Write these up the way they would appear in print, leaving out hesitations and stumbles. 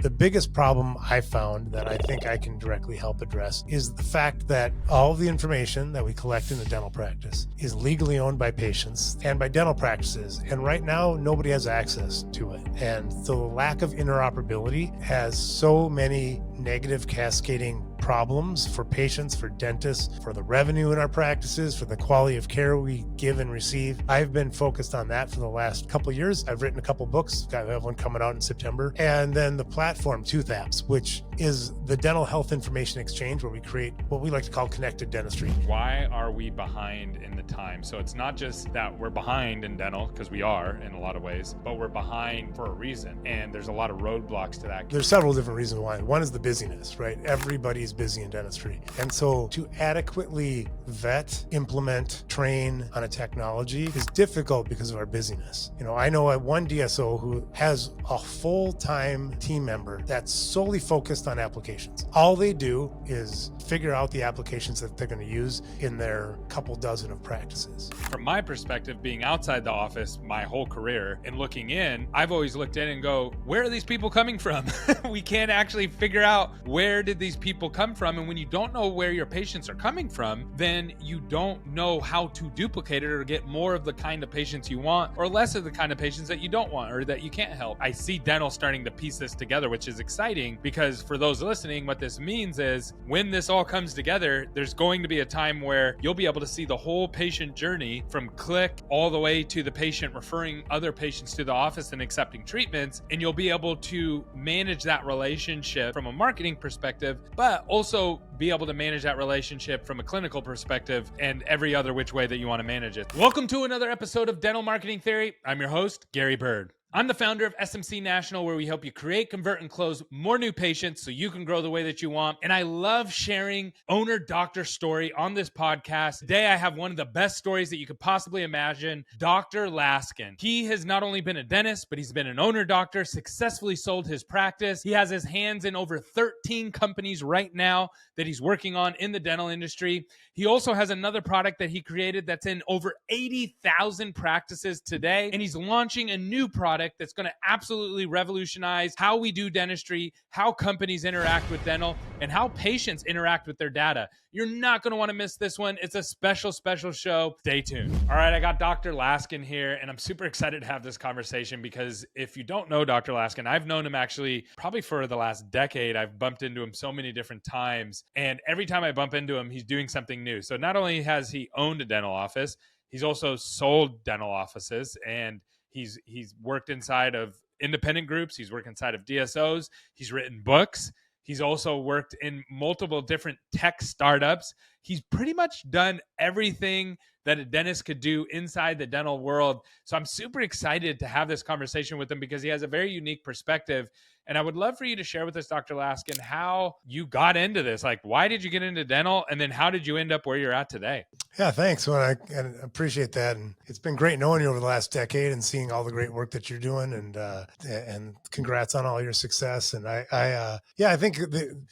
The biggest problem I found that I think I can directly help address is the fact that all of the information that we collect in the dental practice is legally owned by patients and by dental practices. And right now, nobody has access to it. And so the lack of interoperability has so many negative cascading problems for patients, for dentists, for the revenue in our practices, for the quality of care we give and receive. I've been focused on that for the last couple of years. I've written a couple books. I have one coming out in September. And then the platform Toothapps, which is the dental health information exchange, where we create what we like to call connected dentistry. Why are we behind in the time? So it's not just that we're behind in dental, because we are in a lot of ways, but we're behind for a reason. And there's a lot of roadblocks to that. There's several different reasons why. One is the busyness, right? Everybody's busy in dentistry. And so to adequately vet, implement, train on a technology is difficult because of our busyness. I know one DSO who has a full-time team member that's solely focused on applications. All they do is figure out the applications that they're going to use in their couple dozen of practices. From my perspective, being outside the office my whole career and looking in, I've always looked in and go, where are these people coming from? We can't actually figure out where did these people come from. And when you don't know where your patients are coming from, then you don't know how to duplicate it or get more of the kind of patients you want or less of the kind of patients that you don't want or that you can't help. I see dental starting to piece this together, which is exciting because for those listening, what this means is when this all comes together, there's going to be a time where you'll be able to see the whole patient journey from click all the way to the patient referring other patients to the office and accepting treatments. And you'll be able to manage that relationship from a marketing perspective, but also be able to manage that relationship from a clinical perspective and every other which way that you want to manage it. Welcome to another episode of Dental Marketing Theory. I'm your host, Gary Bird. I'm the founder of SMC National, where we help you create, convert, and close more new patients so you can grow the way that you want. And I love sharing owner-doctor story on this podcast. Today, I have one of the best stories that you could possibly imagine, Dr. Laskin. He has not only been a dentist, but he's been an owner-doctor, successfully sold his practice. He has his hands in over 13 companies right now that he's working on in the dental industry. He also has another product that he created that's in over 80,000 practices today. And he's launching a new product that's going to absolutely revolutionize how we do dentistry, how companies interact with dental, and how patients interact with their data. You're not going to want to miss this one. It's a special, special show. Stay tuned. All right, I got Dr. Laskin here, and I'm super excited to have this conversation because if you don't know Dr. Laskin, I've known him actually probably for the last decade. I've bumped into him so many different times, and every time I bump into him, he's doing something new. So not only has he owned a dental office, he's also sold dental offices, and He's worked inside of independent groups. He's worked inside of DSOs. He's written books. He's also worked in multiple different tech startups. He's pretty much done everything that a dentist could do inside the dental world. So I'm super excited to have this conversation with him because he has a very unique perspective. And I would love for you to share with us, Dr. Laskin, how you got into this. Like, why did you get into dental? And then how did you end up where you're at today? Yeah, thanks. Well, I appreciate that. And it's been great knowing you over the last decade and seeing all the great work that you're doing. And congrats on all your success. And I think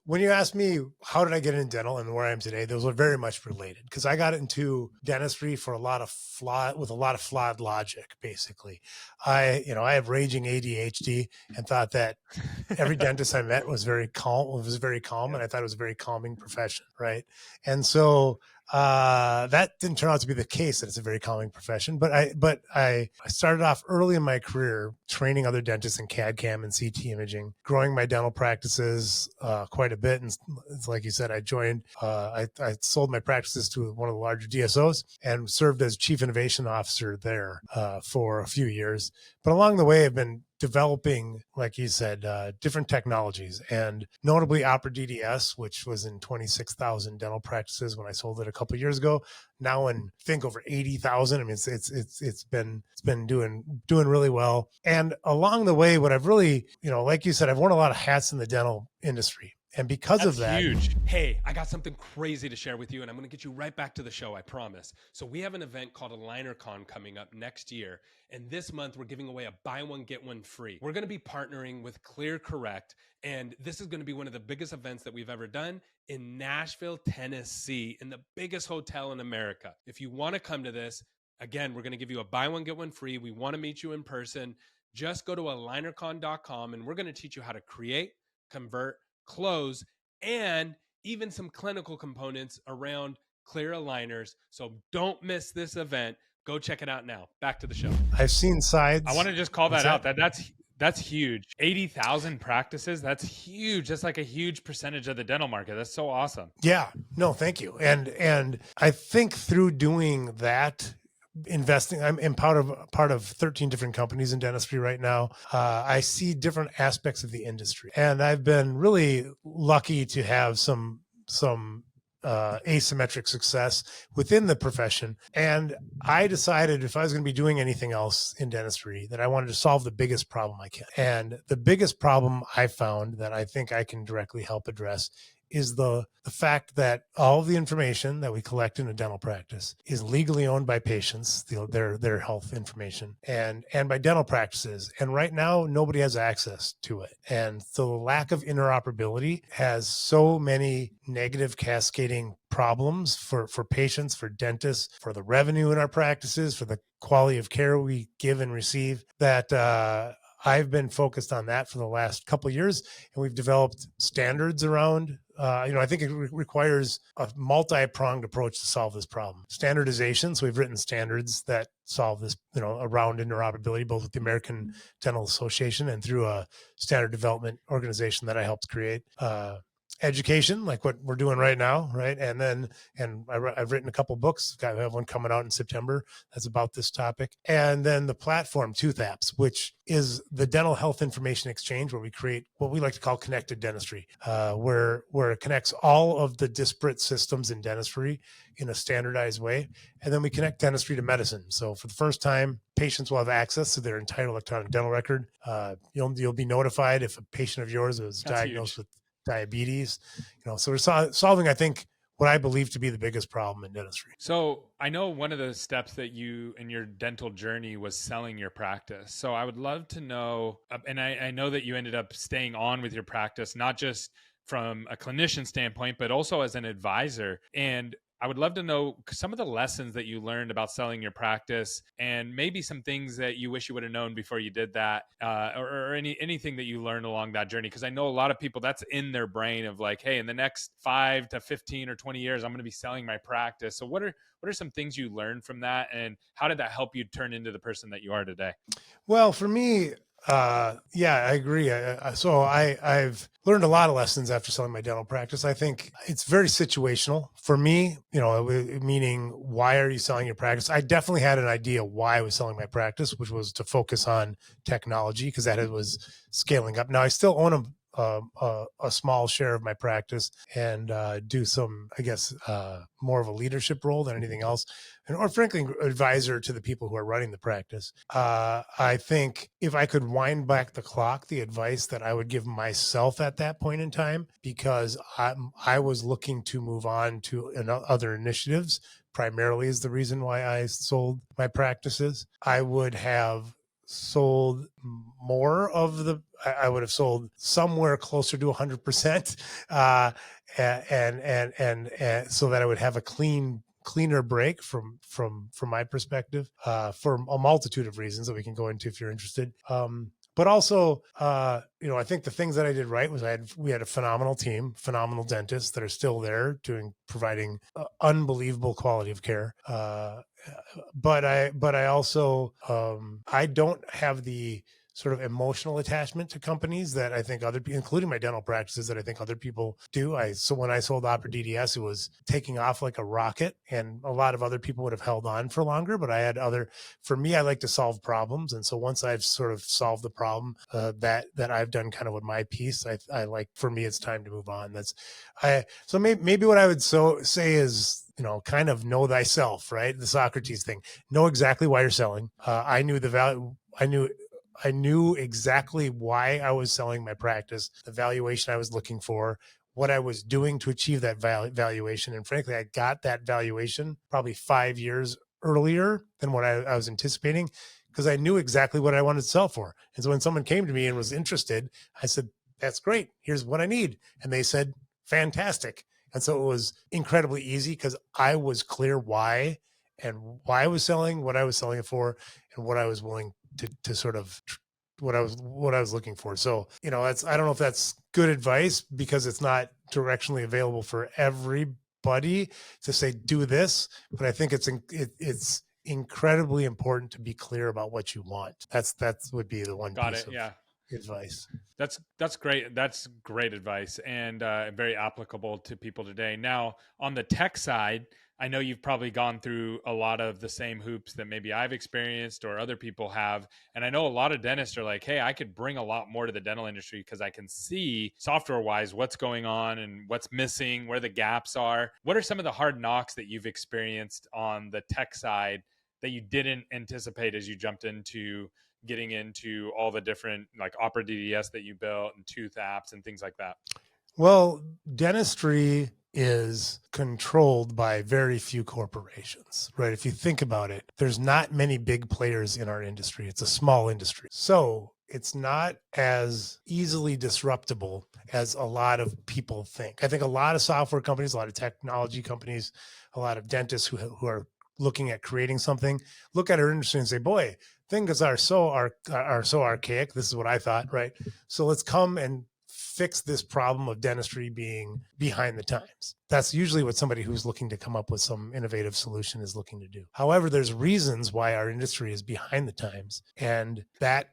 when you asked me, how did I get into dental and where I am today, those are very much related because I got into dentistry for a lot of flawed logic, basically. I have raging ADHD and thought that every dentist I met was very calm, and I thought it was a very calming profession, right? And so that didn't turn out to be the case, that it's a very calming profession. But I started off early in my career training other dentists in CAD/CAM and CT imaging, growing my dental practices quite a bit. And it's like you said, I sold my practices to one of the larger DSOs and served as chief innovation officer there for a few years. But along the way, I've been developing, like you said, different technologies, and notably Opera DDS, which was in 26,000 dental practices when I sold it a couple of years ago. Now in, I think, over 80,000. I mean, it's been doing really well. And along the way, what I've really, like you said, I've worn a lot of hats in the dental industry. And because of that, huge. Hey, I got something crazy to share with you, and I'm going to get you right back to the show, I promise. So we have an event called AlignerCon coming up next year, and this month we're giving away a buy one, get one free. We're going to be partnering with ClearCorrect, and this is going to be one of the biggest events that we've ever done in Nashville, Tennessee, in the biggest hotel in America. If you want to come to this, again, we're going to give you a buy one, get one free. We want to meet you in person. Just go to alignercon.com, and we're going to teach you how to create, convert, close, and even some clinical components around clear aligners. So don't miss this event. Go check it out now. Back to the show. I've seen sides. I want to just call What's that out. That's huge. 80,000 practices. That's huge. That's like a huge percentage of the dental market. That's so awesome. Yeah, no, thank you. And I think through doing that, investing, I'm part of 13 different companies in dentistry right now. I see different aspects of the industry, and I've been really lucky to have some asymmetric success within the profession. And I decided if I was going to be doing anything else in dentistry, that I wanted to solve the biggest problem I can. And the biggest problem I found that I think I can directly help address is the fact that all of the information that we collect in a dental practice is legally owned by patients, their health information, and by dental practices. And right now, nobody has access to it. And so the lack of interoperability has so many negative cascading problems for patients, for dentists, for the revenue in our practices, for the quality of care we give and receive, that I've been focused on that for the last couple of years, and we've developed standards around. I think it requires a multi-pronged approach to solve this problem. Standardization. So we've written standards that solve this, around interoperability, both with the American Dental Association and through a standard development organization that I helped create. Education, like what we're doing right now, right? And I've written a couple books. I have one coming out in September that's about this topic. And then the platform Toothapps, which is the dental health information exchange, where we create what we like to call connected dentistry, where it connects all of the disparate systems in dentistry in a standardized way. And then we connect dentistry to medicine. So for the first time, patients will have access to their entire electronic dental record. You'll be notified if a patient of yours is diagnosed with diabetes, so we're solving, I think, what I believe to be the biggest problem in dentistry. So I know one of the steps that you in your dental journey was selling your practice. So I would love to know, and I know that you ended up staying on with your practice, not just from a clinician standpoint, but also as an advisor. And I would love to know some of the lessons that you learned about selling your practice, and maybe some things that you wish you would have known before you did that, or anything that you learned along that journey. Because I know a lot of people, that's in their brain of like, hey, in the next 5 to 15 or 20 years, I'm going to be selling my practice. So what are some things you learned from that, and how did that help you turn into the person that you are today? Well, for me, I agree. So I've learned a lot of lessons after selling my dental practice. I think it's very situational for me, meaning, why are you selling your practice? I definitely had an idea why I was selling my practice, which was to focus on technology, because that was scaling up. Now I still own a small share of my practice and do some, I guess, more of a leadership role than anything else, or frankly, advisor to the people who are running the practice. I think if I could wind back the clock, the advice that I would give myself at that point in time, because I was looking to move on to other initiatives, primarily is the reason why I sold my practices. I would have sold more of I would have sold somewhere closer to 100%, and so that I would have a cleaner break from my perspective, for a multitude of reasons that we can go into if you're interested. But also, I think the things that I did right was we had a phenomenal team, phenomenal dentists that are still there providing unbelievable quality of care. But I also, I don't have the sort of emotional attachment to companies that I think other people, including my dental practices, that I think other people do. So when I sold Opera DDS, it was taking off like a rocket, and a lot of other people would have held on for longer, but for me, I like to solve problems. And so once I've sort of solved the problem, that I've done kind of with my piece, I like, for me, it's time to move on. So maybe what I would say is, kind of know thyself, right? The Socrates thing. Know exactly why you're selling. I knew the value. I knew exactly why I was selling my practice, the valuation I was looking for, what I was doing to achieve that valuation. And frankly, I got that valuation probably 5 years earlier than what I was anticipating, because I knew exactly what I wanted to sell for. And so when someone came to me and was interested, I said, that's great. Here's what I need. And they said, fantastic. And so it was incredibly easy, because I was clear why I was selling, what I was selling it for, and what I was willing to sort of what I was looking for. So, I don't know if that's good advice because it's not directionally available for everybody to say, do this, but I think it's incredibly important to be clear about what you want. That would be the one Got piece it. of Yeah. advice. That's great. That's great advice and very applicable to people today. Now, on the tech side, I know you've probably gone through a lot of the same hoops that maybe I've experienced or other people have. And I know a lot of dentists are like, hey, I could bring a lot more to the dental industry because I can see software wise what's going on and what's missing, where the gaps are. What are some of the hard knocks that you've experienced on the tech side that you didn't anticipate as you jumped into getting into all the different like Opera DDS that you built and Toothapps and things like that? Well, dentistry is controlled by very few corporations, right? If you think about it, there's not many big players in our industry. It's a small industry. So it's not as easily disruptable as a lot of people think. I think a lot of software companies, a lot of technology companies, a lot of dentists who are looking at creating something, look at our industry and say, boy, things are so archaic. This is what I thought, right? So let's come and fix this problem of dentistry being behind the times. That's usually what somebody who's looking to come up with some innovative solution is looking to do. However, there's reasons why our industry is behind the times, and that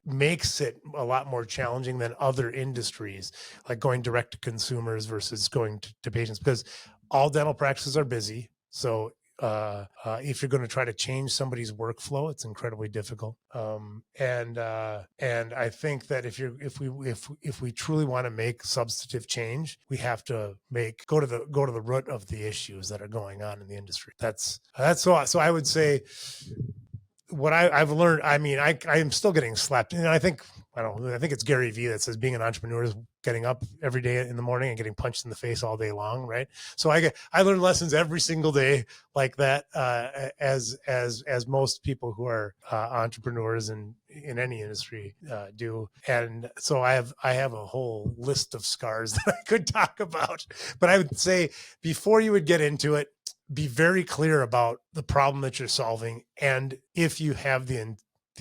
makes it a lot more challenging than other industries, like going direct to consumers versus going to patients, because all dental practices are busy. So if you're going to try to change somebody's workflow, it's incredibly difficult. And I think that if we truly want to make substantive change, we have to go to the root of the issues that are going on in the industry. That's so I would say what I've learned. I mean, I am still getting slapped, and I think it's Gary Vee that says being an entrepreneur is getting up every day in the morning and getting punched in the face all day long, right? So I learn lessons every single day like that, as most people who are entrepreneurs in any industry do. And so I have a whole list of scars that I could talk about, but I would say before you would get into it, be very clear about the problem that you're solving, and if you have the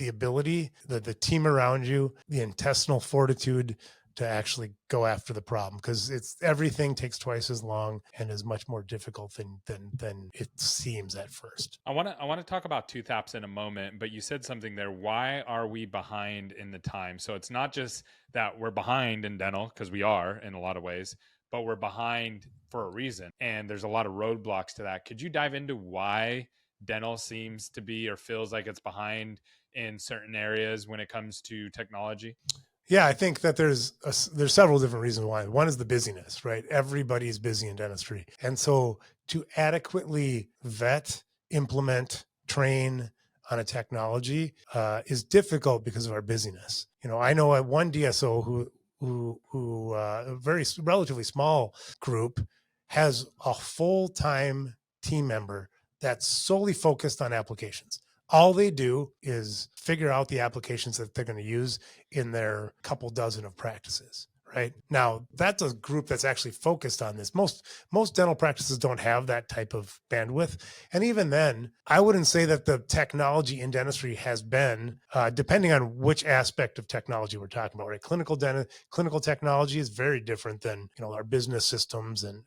ability, the team around you, the intestinal fortitude to actually go after the problem, because everything takes twice as long and is much more difficult than it seems at first. I want to talk about Toothapps in a moment, but you said something there. Why are we behind in the time? So it's not just that we're behind in dental, because we are in a lot of ways, but we're behind for a reason, and there's a lot of roadblocks to that. Could you dive into why dental seems to be or feels like it's behind in certain areas when it comes to technology? Yeah, I think that there's several different reasons why. One is the busyness, right? Everybody's busy in dentistry. And so to adequately vet, implement, train on a technology is difficult because of our busyness. I know one DSO who a very relatively small group has a full-time team member that's solely focused on applications. All they do is figure out the applications that they're going to use in their couple dozen of practices. Right now, that's a group that's actually focused on this. Most dental practices don't have that type of bandwidth. And even then, I wouldn't say that the technology in dentistry has been, depending on which aspect of technology we're talking about, right? Clinical technology is very different than, our business systems and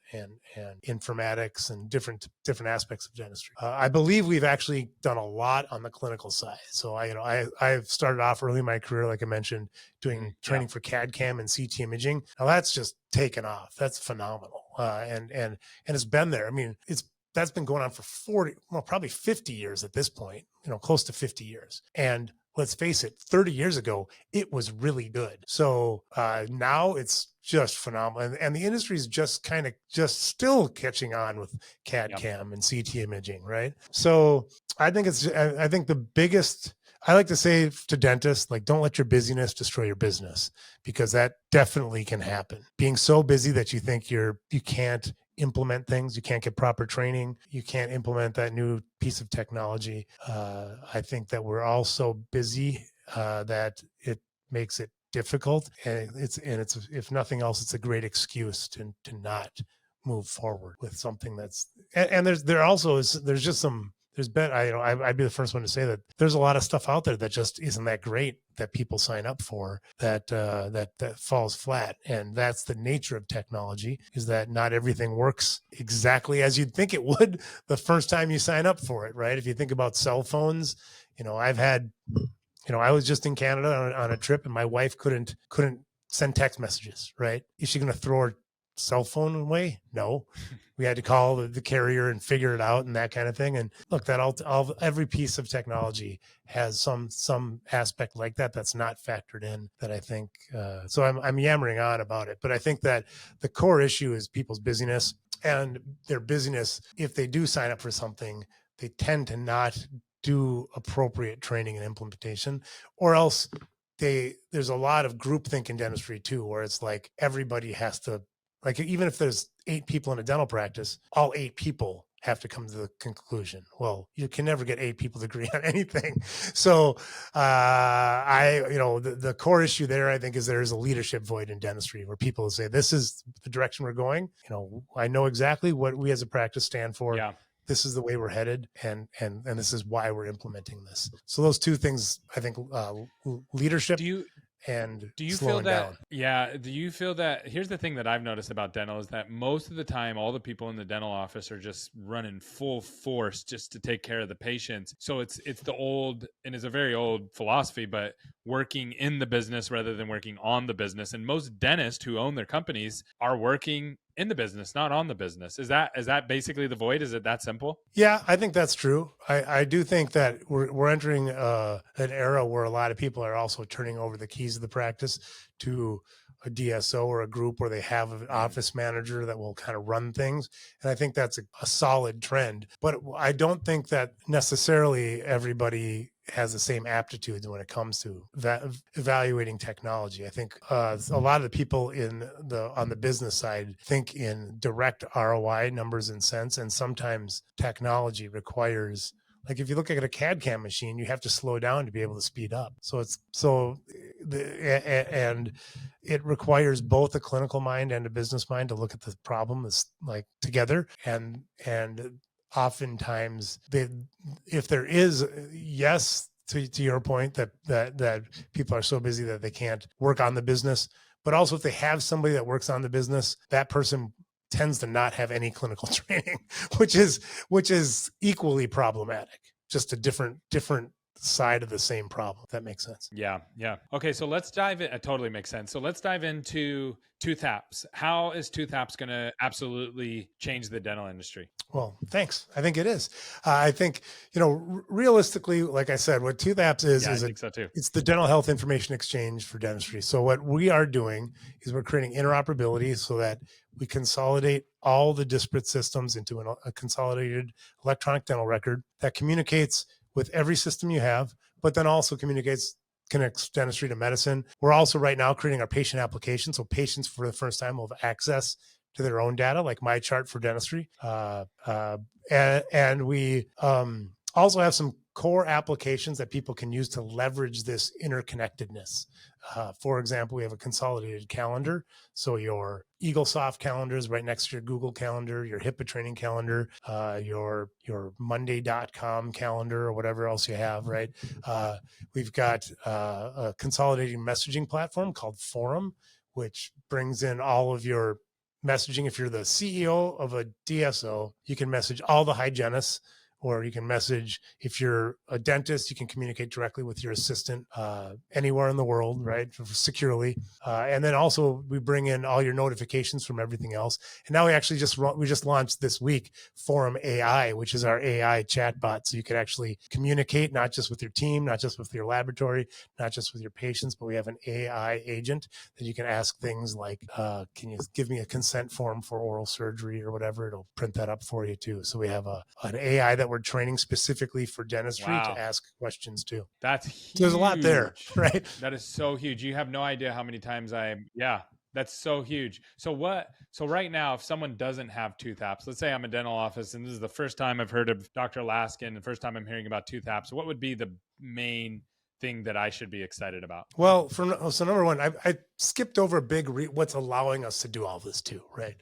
informatics and different aspects of dentistry. I believe we've actually done a lot on the clinical side. So I've started off early in my career, like I mentioned, doing training for CAD/CAM and CT imaging. Now that's just taken off. That's phenomenal. And it's been there. I mean, that's been going on for probably 50 years at this point, close to 50 years. And let's face it, 30 years ago, it was really good. So now it's just phenomenal. And the industry is just still catching on with CAD/CAM and CT imaging, right? So I think the biggest, I like to say to dentists, like, don't let your busyness destroy your business, because that definitely can happen. Being so busy that you think you can't implement things, you can't get proper training, you can't implement that new piece of technology. I think that we're all so busy that it makes it difficult, and it's if nothing else, it's a great excuse to not move forward with something that's. And there's I'd be the first one to say that there's a lot of stuff out there that just isn't that great that people sign up for, that falls flat. And that's the nature of technology, is that not everything works exactly as you'd think it would the first time you sign up for it, right? If you think about cell phones, I was just in Canada on a trip, and my wife couldn't send text messages, right? Is she going to throw her cell phone away? No. We had to call the carrier and figure it out and that kind of thing. And look, every piece of technology has some aspect like that that's not factored in, that I think. So I'm yammering on about it, but I think that the core issue is people's busyness, and their busyness. If they do sign up for something, they tend to not do appropriate training and implementation, or else there's a lot of groupthink in dentistry too, where it's like everybody has to, like, even if there's 8 people in a dental practice, all 8 people have to come to the conclusion. Well, you can never get 8 people to agree on anything. So the core issue there, I think, is there's a leadership void in dentistry, where people say, this is the direction we're going. I know exactly what we as a practice stand for. Yeah. This is the way we're headed, and this is why we're implementing this. So those two things, I think, leadership. Do you feel that down. Yeah, do you feel that? Here's the thing that I've noticed about dental, is that most of the time all the people in the dental office are just running full force just to take care of the patients. So it's the old, and it's a very old philosophy, but working in the business rather than working on the business. And most dentists who own their companies are working in the business, not on the business. Is that basically the void? Is it that simple? Yeah, I think that's true. I do think that we're entering an era where a lot of people are also turning over the keys of the practice to a DSO or a group where they have an office manager that will kind of run things. And I think that's a solid trend. But I don't think that necessarily everybody has the same aptitudes when it comes to evaluating technology. I think a lot of the people on the business side think in direct ROI, numbers and cents, and sometimes technology requires, like, if you look at a CAD CAM machine, you have to slow down to be able to speed up. And it requires both a clinical mind and a business mind to look at the problem as, like, together. And oftentimes, if there is, yes, to your point, that people are so busy that they can't work on the business, but also if they have somebody that works on the business, that person tends to not have any clinical training, which is equally problematic. Just a different side of the same problem. If that makes sense. Yeah. Okay, so let's dive in. It totally makes sense. So let's dive into Toothapps. How is Toothapps going to absolutely change the dental industry? Well, thanks. I think it is. I think, realistically, like I said, what Toothapps is, I think so too. It's the dental health information exchange for dentistry. So what we are doing is we're creating interoperability so that we consolidate all the disparate systems into a consolidated electronic dental record that communicates with every system you have, but then also connects dentistry to medicine. We're also right now creating our patient application. So patients for the first time will have access to their own data, like my chart for dentistry. And we also have some core applications that people can use to leverage this interconnectedness. For example, we have a consolidated calendar. So your EagleSoft calendar is right next to your Google Calendar, your HIPAA training calendar, your Monday.com calendar, or whatever else you have, right? We've got a consolidating messaging platform called Forum, which brings in all of your messaging. If you're the CEO of a DSO, you can message all the hygienists, or you can message, if you're a dentist, you can communicate directly with your assistant anywhere in the world, right? Securely. And then also we bring in all your notifications from everything else. And now we just launched this week Forum AI, which is our AI chatbot. So you can actually communicate not just with your team, not just with your laboratory, not just with your patients, but we have an AI agent that you can ask things like, can you give me a consent form for oral surgery or whatever? It'll print that up for you too. So we have an AI that we're training specifically for dentistry to ask questions too. That's huge. There's a lot there, right? That is so huge. You have no idea how many times that's so huge. So right now, if someone doesn't have Toothapps, let's say I'm a dental office and this is the first time I've heard of Dr. Laskin, the first time I'm hearing about Toothapps, what would be the main thing that I should be excited about? Well, so number one, I skipped over what's allowing us to do all this too, right?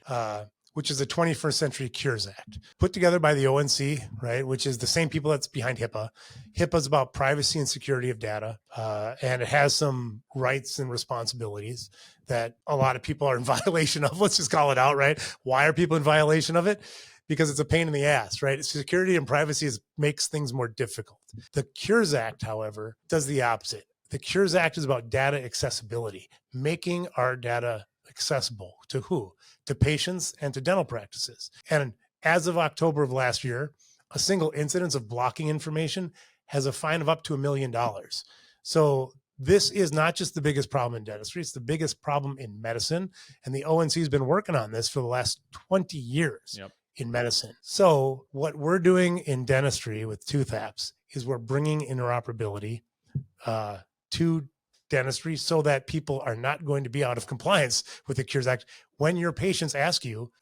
which is the 21st Century Cures Act, put together by the ONC, right, which is the same people that's behind HIPAA. HIPAA is about privacy and security of data, and it has some rights and responsibilities that a lot of people are in violation of. Let's just call it out, right? Why are people in violation of it? Because it's a pain in the ass, right? Security and privacy makes things more difficult. The Cures Act, however, does the opposite. The Cures Act is about data accessibility, making our data accessible to who? To patients and to dental practices. And as of October of last year, a single incidence of blocking information has a fine of up to $1 million. So this is not just the biggest problem in dentistry, it's the biggest problem in medicine. And the ONC has been working on this for the last 20 years. Yep. In medicine. So what we're doing in dentistry with Toothapps is we're bringing interoperability to dentistry so that people are not going to be out of compliance with the Cures Act when your patients ask you,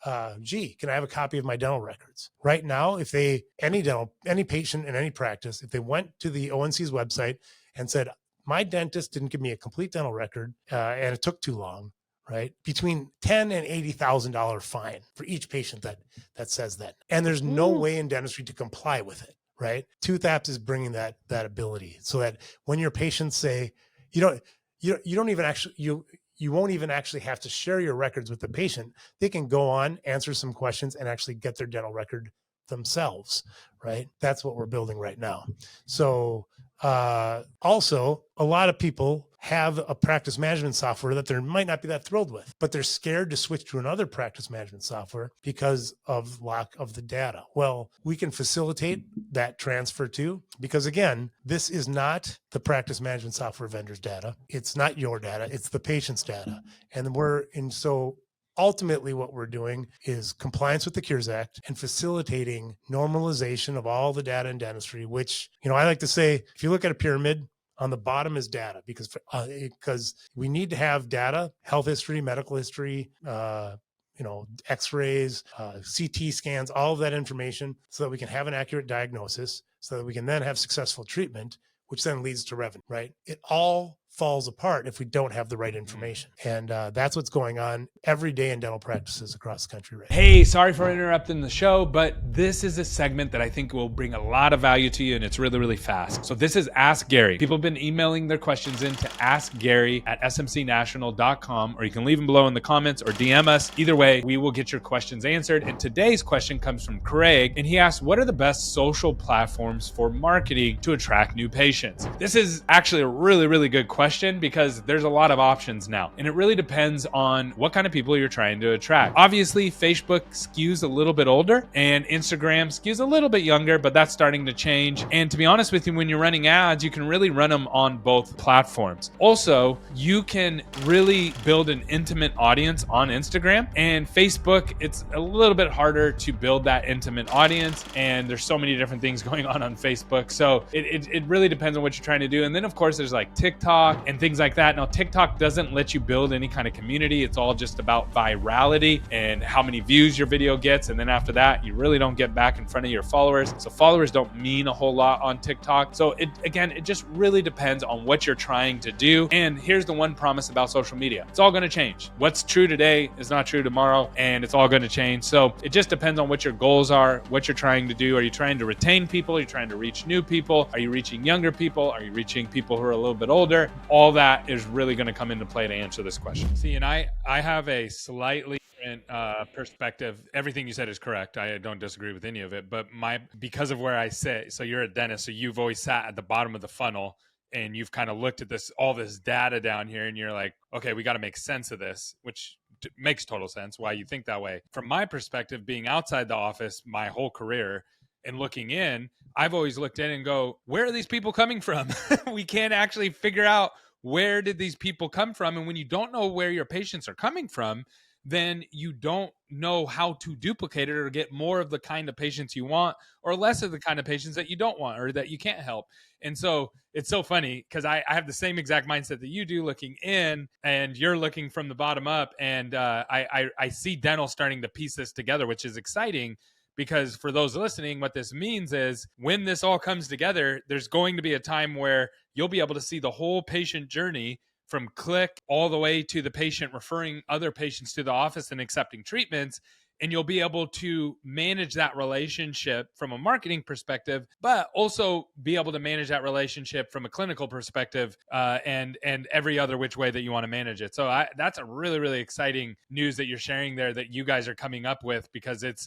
gee, can I have a copy of my dental records? Right now, if any patient in any practice, if they went to the ONC's website and said, my dentist didn't give me a complete dental record and it took too long, right? Between $10,000 and $80,000 fine for each patient that says that. And there's no way in dentistry to comply with it, right? Toothapps is bringing that ability so that when your patients say, you won't even actually have to share your records with the patient. They can go on, answer some questions, and actually get their dental record themselves, right? That's what we're building right now. So also, a lot of people have a practice management software that they might not be that thrilled with, but they're scared to switch to another practice management software because of lack of the data. Well, we can facilitate that transfer too, because again, this is not the practice management software vendor's data. It's not your data, it's the patient's data. So ultimately, what we're doing is compliance with the Cures Act and facilitating normalization of all the data in dentistry, which, I like to say, if you look at a pyramid, on the bottom is data because we need to have data, health history, medical history, x-rays, CT scans, all of that information so that we can have an accurate diagnosis so that we can then have successful treatment, which then leads to revenue, right? It all falls apart if we don't have the right information. And that's what's going on every day in dental practices across the country right now. Hey, sorry for interrupting the show, but this is a segment that I think will bring a lot of value to you, and it's really, really fast. So this is Ask Gary. People have been emailing their questions in to askgary@smcnational.com, or you can leave them below in the comments or DM us. Either way, we will get your questions answered. And today's question comes from Craig, and he asked, what are the best social platforms for marketing to attract new patients? This is actually a really, really good question because there's a lot of options now, and it really depends on what kind of people you're trying to attract. Obviously, Facebook skews a little bit older and Instagram skews a little bit younger, but that's starting to change. And to be honest with you, when you're running ads, you can really run them on both platforms. Also, you can really build an intimate audience on Instagram, and Facebook, it's a little bit harder to build that intimate audience, and there's so many different things going on Facebook. So it really depends on what you're trying to do. And then of course there's like TikTok and things like that. Now, TikTok doesn't let you build any kind of community. It's all just about virality and how many views your video gets. And then after that, you really don't get back in front of your followers. So followers don't mean a whole lot on TikTok. So it just really depends on what you're trying to do. And here's the one promise about social media. It's all going to change. What's true today is not true tomorrow, and it's all going to change. So it just depends on what your goals are, what you're trying to do. Are you trying to retain people? Are you trying to reach new people? Are you reaching younger people? Are you reaching people who are a little bit older? All that is really going to come into play to answer this question. See, and I have a slightly different perspective. Everything you said is correct. I don't disagree with any of it, but because of where I sit, so you're a dentist, so you've always sat at the bottom of the funnel and you've kind of looked at all this data down here and you're like, okay, we got to make sense of this, which makes total sense why you think that way. From my perspective, being outside the office my whole career and looking in, I've always looked in and go, where are these people coming from? We can't actually figure out where did these people come from. And when you don't know where your patients are coming from, then you don't know how to duplicate it or get more of the kind of patients you want or less of the kind of patients that you don't want or that you can't help. And so it's so funny because I have the same exact mindset that you do looking in, and you're looking from the bottom up. And I see dental starting to piece this together, which is exciting. Because for those listening, what this means is when this all comes together, there's going to be a time where you'll be able to see the whole patient journey from click all the way to the patient referring other patients to the office and accepting treatments. and you'll be able to manage that relationship from a marketing perspective, but also be able to manage that relationship from a clinical perspective, and every other which way that you want to manage it. So that's a really, really exciting news that you're sharing there, that you guys are coming up with, because it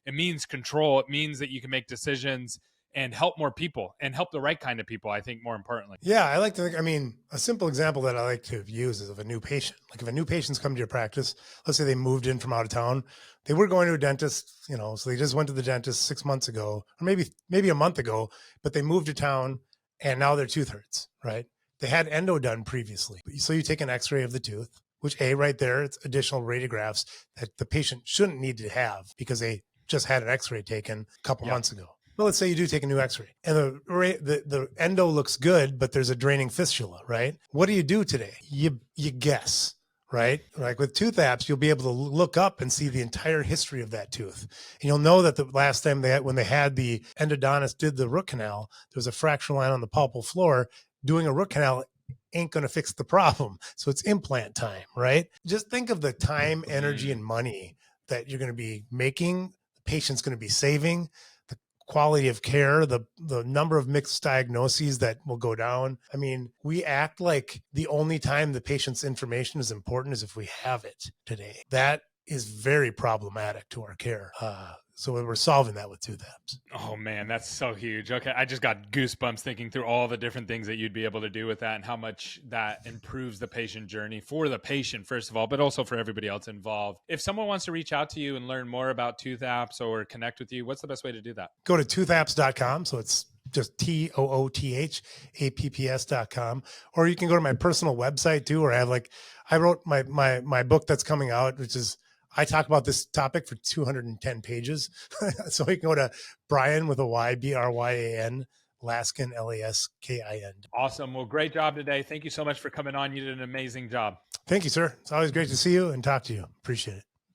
means control. It means that you can make decisions and help more people, and help the right kind of people, I think, more importantly. Yeah, I like to think, I mean, a simple example that I like to use is of a new patient. Like if a new patient's come to your practice, let's say they moved in from out of town, they were going to a dentist, so they just went to the dentist 6 months ago, or maybe a month ago, but they moved to town and now their tooth hurts, right? They had endo done previously. So you take an x-ray of the tooth, which right there, it's additional radiographs that the patient shouldn't need to have because they just had an x-ray taken a couple months ago. Well, let's say you do take a new x-ray and the endo looks good, but there's a draining fistula, right? What do you do today? You guess, right? Like with Toothapps, you'll be able to look up and see the entire history of that tooth. And you'll know that the last time when they had the endodontist did the root canal, there was a fracture line on the pulpal floor. Doing a root canal ain't going to fix the problem. So it's implant time, right? Just think of the time, energy, and money that you're going to be making, the patient's going to be saving, quality of care, the number of mixed diagnoses that will go down. I mean, we act like the only time the patient's information is important is if we have it today. That is very problematic to our care. So we're solving that with Toothapps. Oh man, that's so huge. Okay, I just got goosebumps thinking through all the different things that you'd be able to do with that, and how much that improves the patient journey for the patient, first of all, but also for everybody else involved. If someone wants to reach out to you and learn more about Toothapps or connect with you, what's the best way to do that? Go to toothapps.com. So it's just TOOTHAPPS.com. Or you can go to my personal website too, or I wrote my book that's coming out, which is, I talk about this topic for 210 pages. So you can go to Bryan with a Y, Bryan, Laskin, Laskin. Awesome. Well, great job today. Thank you so much for coming on. You did an amazing job. Thank you, sir. It's always great to see you and talk to you. Appreciate it.